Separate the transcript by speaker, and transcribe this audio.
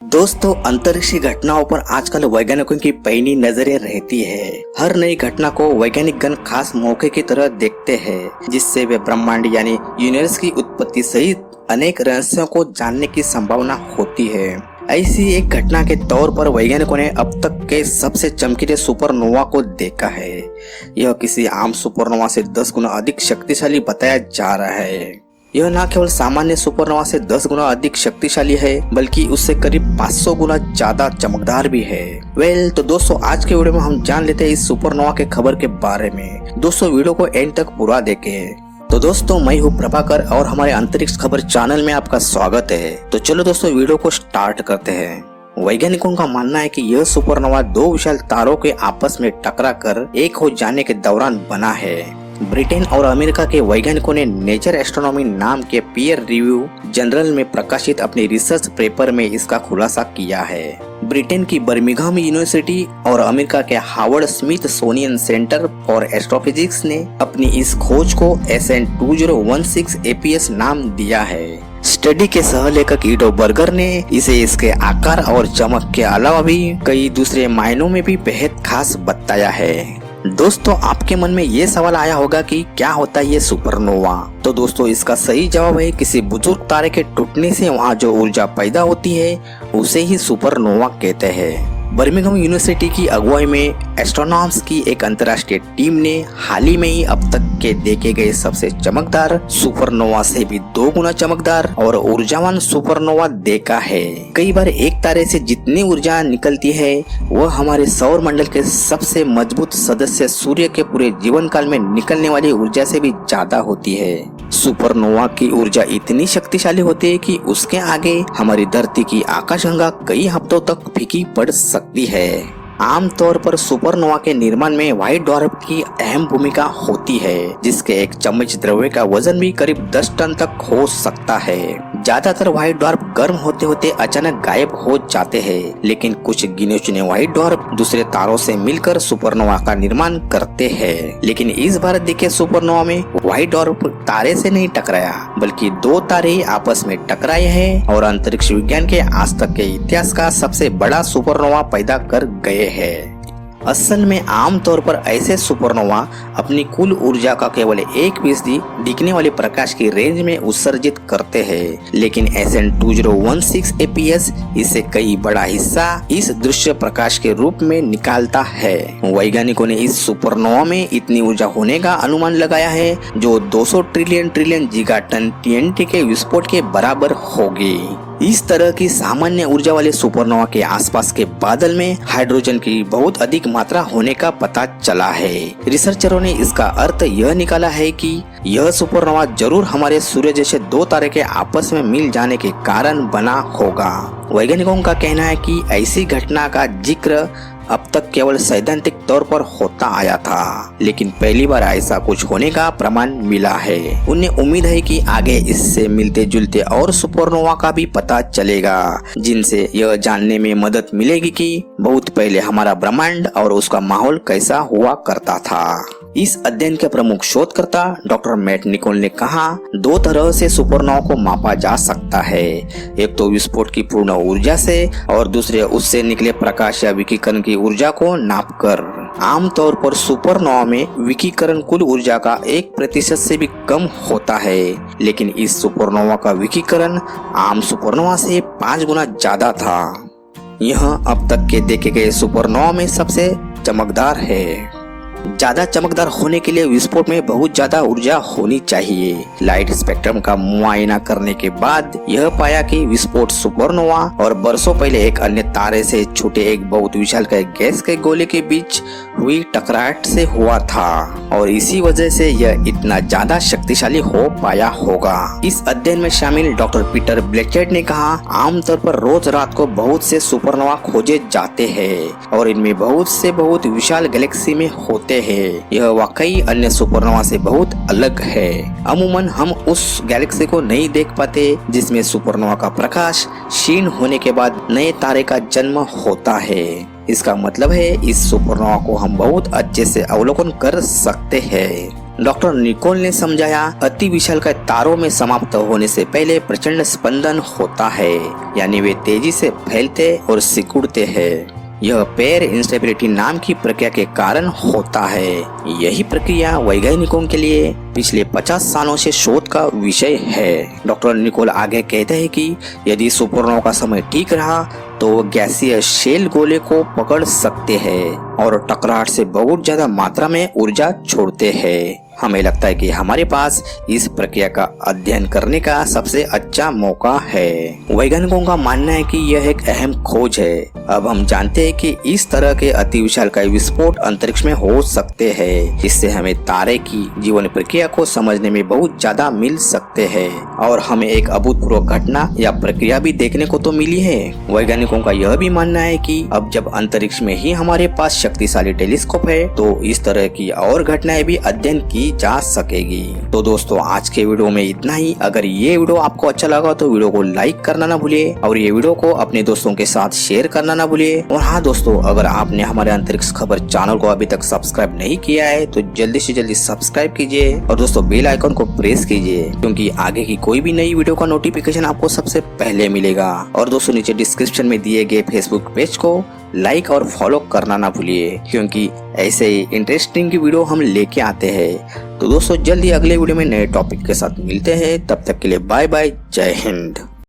Speaker 1: दोस्तों, अंतरिक्षी घटनाओं पर आजकल वैज्ञानिकों की पैनी नजरें रहती है। हर नई घटना को वैज्ञानिक गण खास मौके की तरह देखते हैं, जिससे वे ब्रह्मांड यानी यूनिवर्स की उत्पत्ति सहित अनेक रहस्यों को जानने की संभावना होती है। ऐसी एक घटना के तौर पर वैज्ञानिकों ने अब तक के सबसे चमकीले सुपरनोवा को देखा है। यह किसी आम सुपरनोवा से 10 गुना अधिक शक्तिशाली बताया जा रहा है। यह न केवल सामान्य सुपरनोवा से 10 गुना अधिक शक्तिशाली है, बल्कि उससे करीब 500 गुना ज्यादा चमकदार भी है। तो दोस्तों, आज के वीडियो में हम जान लेते हैं इस सुपरनोवा के खबर के बारे में। दोस्तों, वीडियो को एंड तक पूरा देखें। तो दोस्तों, मैं हूँ प्रभाकर और हमारे अंतरिक्ष खबर चैनल में आपका स्वागत है। तो चलो दोस्तों, वीडियो को स्टार्ट करते हैं। वैज्ञानिकों का मानना है कि यह सुपरनोवा दो विशाल तारों के आपस में टकराकर एक हो जाने के दौरान बना है। ब्रिटेन और अमेरिका के वैज्ञानिकों ने नेचर एस्ट्रोनॉमी नाम के पीयर रिव्यू जर्नल में प्रकाशित अपनी रिसर्च पेपर में इसका खुलासा किया है। ब्रिटेन की बर्मिंघम यूनिवर्सिटी और अमेरिका के Harvard Smithsonian centre for astrophysics ने अपनी इस खोज को SN2016 APS नाम दिया है। स्टडी के सहलेखक ईडो बर्गर ने इसे इसके आकार और चमक के अलावा भी कई दूसरे मायनों में भी बेहद खास बताया है। दोस्तों, आपके मन में ये सवाल आया होगा कि क्या होता है ये सुपरनोवा। तो दोस्तों, इसका सही जवाब है किसी बुजुर्ग तारे के टूटने से वहाँ जो ऊर्जा पैदा होती है उसे ही सुपरनोवा कहते हैं। बर्मिंघम यूनिवर्सिटी की अगुवाई में एस्ट्रोनॉम्स की एक अंतर्राष्ट्रीय टीम ने हाल ही में ही अब तक के देखे गए सबसे चमकदार सुपरनोवा से भी 2 गुना चमकदार और ऊर्जावान सुपरनोवा देखा है। कई बार एक तारे से जितनी ऊर्जा निकलती है वह हमारे सौर मंडल के सबसे मजबूत सदस्य सूर्य के पूरे जीवन काल में निकलने वाली ऊर्जा से भी ज्यादा होती है। सुपरनोवा की ऊर्जा इतनी शक्तिशाली होती है कि उसके आगे हमारी धरती की आकाशगंगा कई हफ्तों तक फीकी पड़ सकती है। आमतौर पर सुपरनोवा के निर्माण में व्हाइट ड्वार्फ की अहम भूमिका होती है, जिसके एक चम्मच द्रव्य का वजन भी करीब 10 टन तक हो सकता है। ज्यादातर व्हाइट ड्वार्फ गर्म होते होते अचानक गायब हो जाते हैं, लेकिन कुछ गिने चुने व्हाइट ड्वार्फ दूसरे तारों से मिलकर सुपरनोवा का निर्माण करते हैं। लेकिन इस बार देखे सुपरनोवा में व्हाइट ड्वार्फ तारे से नहीं टकराया, बल्कि 2 तारे आपस में टकराए हैं और अंतरिक्ष विज्ञान के आज तक के इतिहास का सबसे बड़ा सुपरनोवा पैदा कर गए है। असल में आमतौर पर ऐसे सुपरनोवा अपनी कुल ऊर्जा का केवल 1% दिखने वाले प्रकाश की रेंज में उत्सर्जित करते हैं, लेकिन SN2016 APS इससे कई बड़ा हिस्सा इस दृश्य प्रकाश के रूप में निकालता है। वैज्ञानिकों ने इस सुपरनोवा में इतनी ऊर्जा होने का अनुमान लगाया है जो 200 ट्रिलियन जिगाटन TNT के विस्फोट के बराबर होगी। इस तरह की सामान्य ऊर्जा वाले सुपरनोवा के आसपास के बादल में हाइड्रोजन की बहुत अधिक मात्रा होने का पता चला है। रिसर्चरों ने इसका अर्थ यह निकाला है कि यह सुपरनोवा जरूर हमारे सूर्य जैसे 2 तारे के आपस में मिल जाने के कारण बना होगा। वैज्ञानिकों का कहना है कि ऐसी घटना का जिक्र अब तक केवल सैद्धांतिक तौर पर होता आया था, लेकिन पहली बार ऐसा कुछ होने का प्रमाण मिला है। उन्हें उम्मीद है कि आगे इससे मिलते जुलते और सुपरनोवा का भी पता चलेगा, जिनसे यह जानने में मदद मिलेगी कि बहुत पहले हमारा ब्रह्मांड और उसका माहौल कैसा हुआ करता था। इस अध्ययन के प्रमुख शोधकर्ता डॉक्टर मैट निकोल ने कहा, 2 तरह से सुपरनोवा को मापा जा सकता है। एक तो विस्फोट की पूर्ण ऊर्जा से और दूसरे उससे निकले प्रकाश या विकिरण की ऊर्जा को नापकर। आमतौर पर सुपरनोवा में विकिरण कुल ऊर्जा का 1% से भी कम होता है, लेकिन इस सुपरनोवा का विकिरण आम सुपरनोवा से 5 गुना ज्यादा था। यह अब तक के देखे गए सुपरनोवा में सबसे चमकदार है। ज्यादा चमकदार होने के लिए विस्फोट में बहुत ज्यादा ऊर्जा होनी चाहिए। लाइट स्पेक्ट्रम का मुआयना करने के बाद यह पाया कि विस्फोट सुपरनोवा और बरसों पहले एक अन्य तारे से छूटे एक बहुत विशालकाय गैस के गोले के बीच हुई टकराहट से हुआ था, और इसी वजह से यह इतना ज्यादा शक्तिशाली हो पाया होगा। इस अध्ययन में शामिल डॉक्टर पीटर ब्लैचेट ने कहा, आमतौर पर रोज रात को बहुत से सुपरनोवा खोजे जाते हैं और इनमें बहुत से बहुत विशाल गैलेक्सी में होते हैं। यह वाकई अन्य सुपरनोवा से बहुत अलग है। अमूमन हम उस गैलेक्सी को नहीं देख पाते जिसमें सुपरनोवा का प्रकाश क्षीण होने के बाद नए तारे का जन्म होता है। इसका मतलब है इस सुपरनोवा को हम बहुत अच्छे से अवलोकन कर सकते हैं। डॉक्टर निकोल ने समझाया, अति विशालकाय तारों में समाप्त होने से पहले प्रचंड स्पंदन होता है, यानी वे तेजी से फैलते और सिकुड़ते हैं। यह पेयर इंस्टेबिलिटी नाम की प्रक्रिया के कारण होता है। यही प्रक्रिया वैज्ञानिकों के लिए पिछले 50 सालों से शोध का विषय है। डॉक्टर निकोल आगे कहते हैं कि यदि सुपरनोवा का समय ठीक रहा तो वो गैसीय शेल गोले को पकड़ सकते हैं और टकराहट से बहुत ज्यादा मात्रा में ऊर्जा छोड़ते हैं। हमें लगता है कि हमारे पास इस प्रक्रिया का अध्ययन करने का सबसे अच्छा मौका है। वैज्ञानिकों का मानना है कि यह एक अहम खोज है। अब हम जानते हैं कि इस तरह के अति विशालकाय विस्फोट अंतरिक्ष में हो सकते हैं, जिससे हमें तारे की जीवन प्रक्रिया को समझने में बहुत ज्यादा मिल सकते हैं और हमें एक अभूतपूर्व घटना या प्रक्रिया भी देखने को तो मिली है। वैज्ञानिकों का यह भी मानना है कि अब जब अंतरिक्ष में ही हमारे पास शक्तिशाली टेलीस्कोप है तो इस तरह की और घटनाएं भी अध्ययन की जा सकेगी। तो दोस्तों, आज के वीडियो में इतना ही। अगर ये वीडियो आपको अच्छा लगा तो वीडियो को लाइक करना ना भूलिए और ये वीडियो को अपने दोस्तों के साथ शेयर करना ना भूलिए। और हाँ दोस्तों, अगर आपने हमारे अंतरिक्ष खबर चैनल को अभी तक सब्सक्राइब नहीं किया है तो जल्दी से जल्दी सब्सक्राइब कीजिए और दोस्तों बेल आइकन को प्रेस कीजिए, क्योंकि आगे की कोई भी नई वीडियो का नोटिफिकेशन आपको सबसे पहले मिलेगा। और दोस्तों, नीचे डिस्क्रिप्शन में दिए गए फेसबुक पेज को लाइक और फॉलो करना ना भूलिए, क्योंकि ऐसे ही इंटरेस्टिंग की वीडियो हम लेके आते हैं। तो दोस्तों, जल्दी अगले वीडियो में नए टॉपिक के साथ मिलते हैं। तब तक के लिए बाय बाय, जय हिंद।